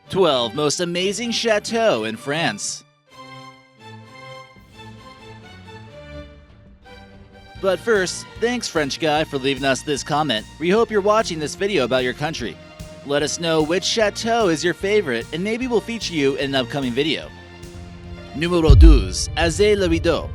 12 Most Amazing Chateaux in France. But first, thanks French guy for leaving us this comment. We hope you're watching this video about your country. Let us know which chateau is your favorite and maybe we'll feature you in an upcoming video. Numero 12. Azay-le-Rideau.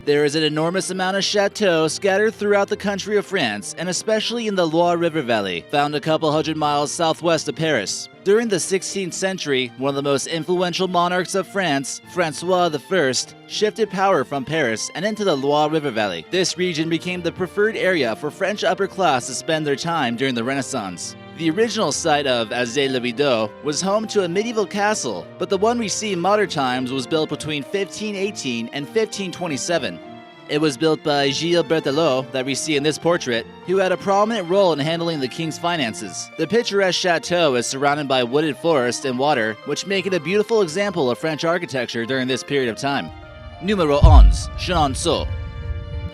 There is an enormous amount of chateaux scattered throughout the country of France, and especially in the Loire River Valley, found a couple hundred miles southwest of Paris. During the 16th century, one of the most influential monarchs of France, Francois I, shifted power from Paris and into the Loire River Valley. This region became the preferred area for French upper class to spend their time during the Renaissance. The original site of Azay-le-Rideau was home to a medieval castle, but the one we see in modern times was built between 1518 and 1527. It was built by Gilles Berthelot, that we see in this portrait, who had a prominent role in handling the king's finances. The picturesque chateau is surrounded by wooded forest and water, which make it a beautiful example of French architecture during this period of time. Numero 11. Chenonceau.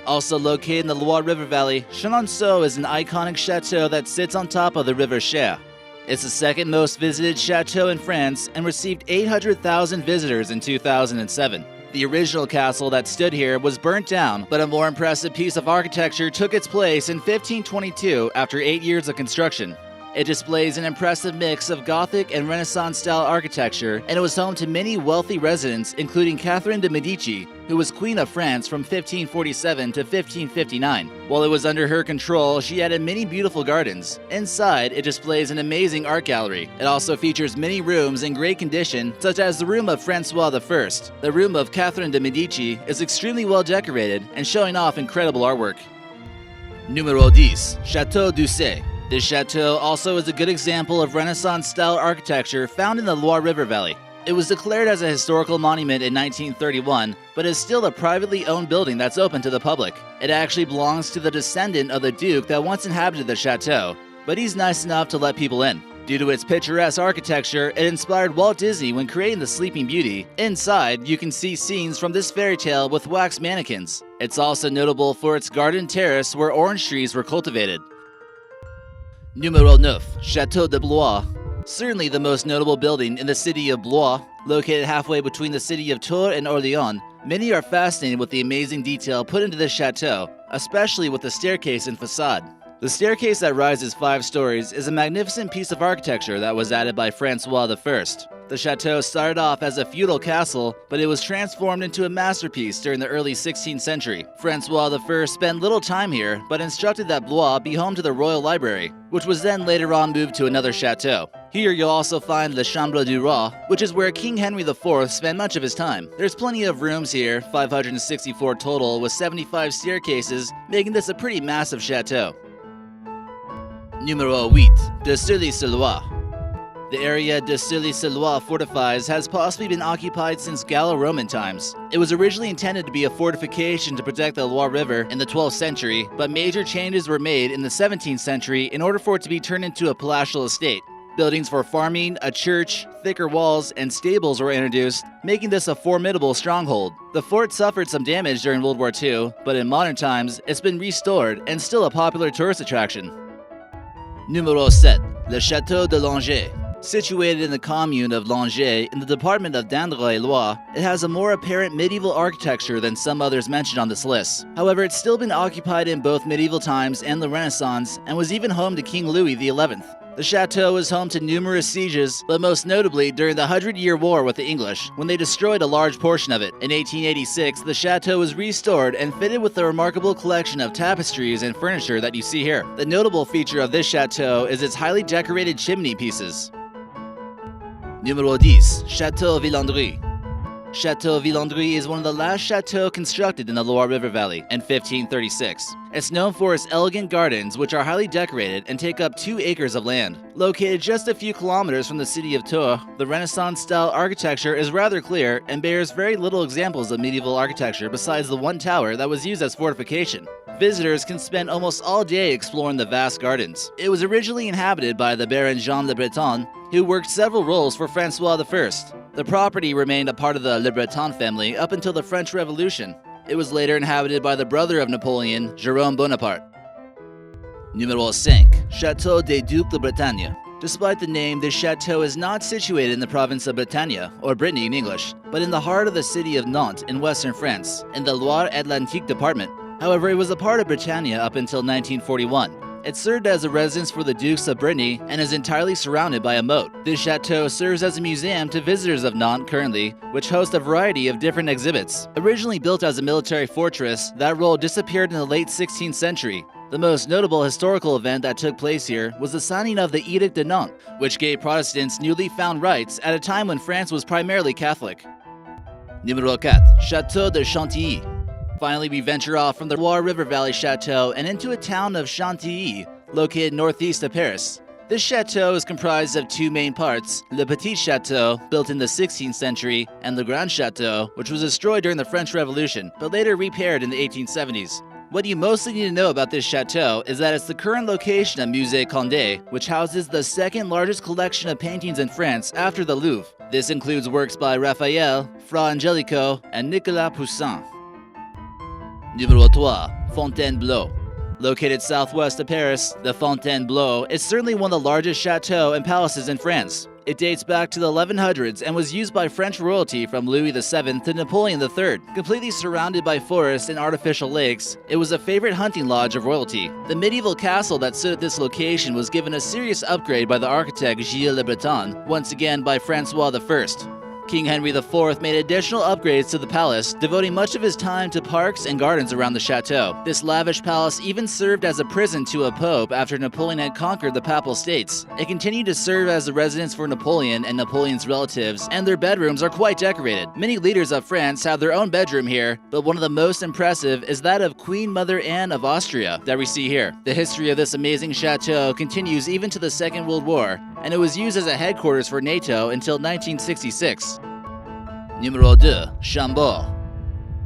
Also located in the Loire River Valley, Chenonceau is an iconic chateau that sits on top of the river Cher. It's the second most visited chateau in France and received 800,000 visitors in 2007. The original castle that stood here was burnt down, but a more impressive piece of architecture took its place in 1522 after 8 years of construction. It displays an impressive mix of Gothic and Renaissance-style architecture, and it was home to many wealthy residents, including Catherine de' Medici, who was Queen of France from 1547 to 1559. While it was under her control, she added many beautiful gardens. Inside, it displays an amazing art gallery. It also features many rooms in great condition, such as the room of Francois I. The room of Catherine de' Medici is extremely well decorated and showing off incredible artwork. Numero 10. Chateau Ducs. This chateau also is a good example of Renaissance-style architecture found in the Loire River Valley. It was declared as a historical monument in 1931, but is still a privately owned building that's open to the public. It actually belongs to the descendant of the Duke that once inhabited the chateau, but he's nice enough to let people in. Due to its picturesque architecture, it inspired Walt Disney when creating the Sleeping Beauty. Inside, you can see scenes from this fairy tale with wax mannequins. It's also notable for its garden terrace where orange trees were cultivated. Numero 9. Chateau de Blois. Certainly the most notable building in the city of Blois, located halfway between the city of Tours and Orléans. Many are fascinated with the amazing detail put into this chateau, especially with the staircase and facade. The staircase that rises 5 stories is a magnificent piece of architecture that was added by Francois I. The chateau started off as a feudal castle, but it was transformed into a masterpiece during the early 16th century. Francois I spent little time here, but instructed that Blois be home to the royal library, which was then later on moved to another chateau. Here you'll also find the Chambre du Roi, which is where King Henry IV spent much of his time. There's plenty of rooms here, 564 total, with 75 staircases, making this a pretty massive chateau. Numero 8. De Sully Sur Loire. The area de Sully Sur Loire fortifies has possibly been occupied since Gallo-Roman times. It was originally intended to be a fortification to protect the Loire River in the 12th century, but major changes were made in the 17th century in order for it to be turned into a palatial estate. Buildings for farming, a church, thicker walls, and stables were introduced, making this a formidable stronghold. The fort suffered some damage during World War II, but in modern times, it's been restored and still a popular tourist attraction. Numero 7. Le Château de Langeais. Situated in the commune of Langeais in the department of Indre-et-Loire, it has a more apparent medieval architecture than some others mentioned on this list. However, it's still been occupied in both medieval times and the Renaissance, and was even home to King Louis XI. The chateau is home to numerous sieges, but most notably during the 100-Year War with the English, when they destroyed a large portion of it. In 1886, the chateau was restored and fitted with the remarkable collection of tapestries and furniture that you see here. The notable feature of this chateau is its highly decorated chimney pieces. Numero 10. Chateau Villandry. Chateau Villandry is one of the last chateaux constructed in the Loire River Valley in 1536. It's known for its elegant gardens, which are highly decorated and take up 2 acres of land. Located just a few kilometers from the city of Tours, the Renaissance-style architecture is rather clear and bears very little examples of medieval architecture besides the one tower that was used as fortification. Visitors can spend almost all day exploring the vast gardens. It was originally inhabited by the Baron Jean Le Breton, who worked several roles for Francois I. The property remained a part of the Le Breton family up until the French Revolution. It was later inhabited by the brother of Napoleon, Jérôme Bonaparte. Numero 5. Château des Ducs de Bretagne. Despite the name, this chateau is not situated in the province of Britannia, or Brittany in English, but in the heart of the city of Nantes in western France, in the Loire-Atlantique department. However, it was a part of Britannia up until 1941. It served as a residence for the Dukes of Brittany and is entirely surrounded by a moat. This chateau serves as a museum to visitors of Nantes currently, which hosts a variety of different exhibits. Originally built as a military fortress, that role disappeared in the late 16th century. The most notable historical event that took place here was the signing of the Edict of Nantes, which gave Protestants newly found rights at a time when France was primarily Catholic. Numéro 4. Chateau de Chantilly. Finally, we venture off from the Loire River Valley Chateau and into a town of Chantilly, located northeast of Paris. This chateau is comprised of two main parts, Le Petit Chateau, built in the 16th century, and Le Grand Chateau, which was destroyed during the French Revolution, but later repaired in the 1870s. What you mostly need to know about this chateau is that it's the current location of Musée Condé, which houses the second largest collection of paintings in France after the Louvre. This includes works by Raphael, Fra Angelico, and Nicolas Poussin. Numéro 3. Fontainebleau. Located southwest of Paris, the Fontainebleau is certainly one of the largest chateaux and palaces in France. It dates back to the 1100s and was used by French royalty from Louis VII to Napoleon III. Completely surrounded by forests and artificial lakes, it was a favorite hunting lodge of royalty. The medieval castle that stood at this location was given a serious upgrade by the architect Gilles Le Breton, once again by Francois I. King Henry IV made additional upgrades to the palace, devoting much of his time to parks and gardens around the chateau. This lavish palace even served as a prison to a pope after Napoleon had conquered the Papal States. It continued to serve as a residence for Napoleon and Napoleon's relatives, and their bedrooms are quite decorated. Many leaders of France have their own bedroom here, but one of the most impressive is that of Queen Mother Anne of Austria that we see here. The history of this amazing chateau continues even to the Second World War, and it was used as a headquarters for NATO until 1966. Numéro 2. Chambord.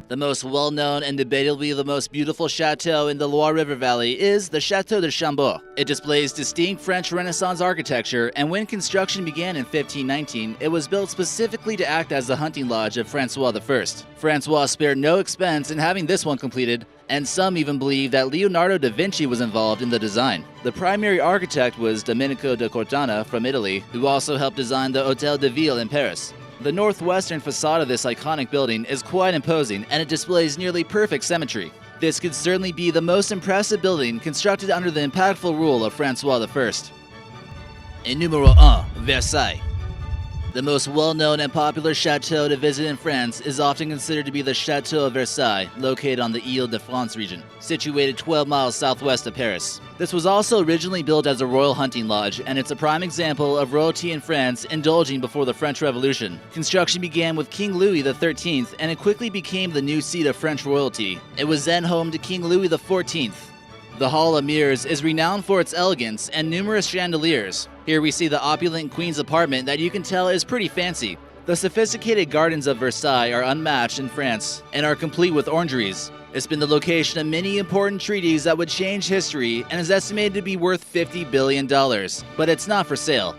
The most well-known and debatably the most beautiful chateau in the Loire River Valley is the Chateau de Chambord. It displays distinct French Renaissance architecture, and when construction began in 1519, it was built specifically to act as the hunting lodge of Francois I. Francois spared no expense in having this one completed, and some even believe that Leonardo da Vinci was involved in the design. The primary architect was Domenico da Cortana from Italy, who also helped design the Hôtel de Ville in Paris. The northwestern facade of this iconic building is quite imposing, and it displays nearly perfect symmetry. This could certainly be the most impressive building constructed under the impactful rule of Francois I. Et numéro 1. Versailles. The most well-known and popular chateau to visit in France is often considered to be the Chateau of Versailles, located on the Île-de-France region, situated 12 miles southwest of Paris. This was also originally built as a royal hunting lodge, and it's a prime example of royalty in France indulging before the French Revolution. Construction began with King Louis XIII, and it quickly became the new seat of French royalty. It was then home to King Louis XIV. The Hall of Mirrors is renowned for its elegance and numerous chandeliers. Here we see the opulent queen's apartment that you can tell is pretty fancy. The sophisticated gardens of Versailles are unmatched in France and are complete with orangeries. It's been the location of many important treaties that would change history and is estimated to be worth $50 billion, but it's not for sale.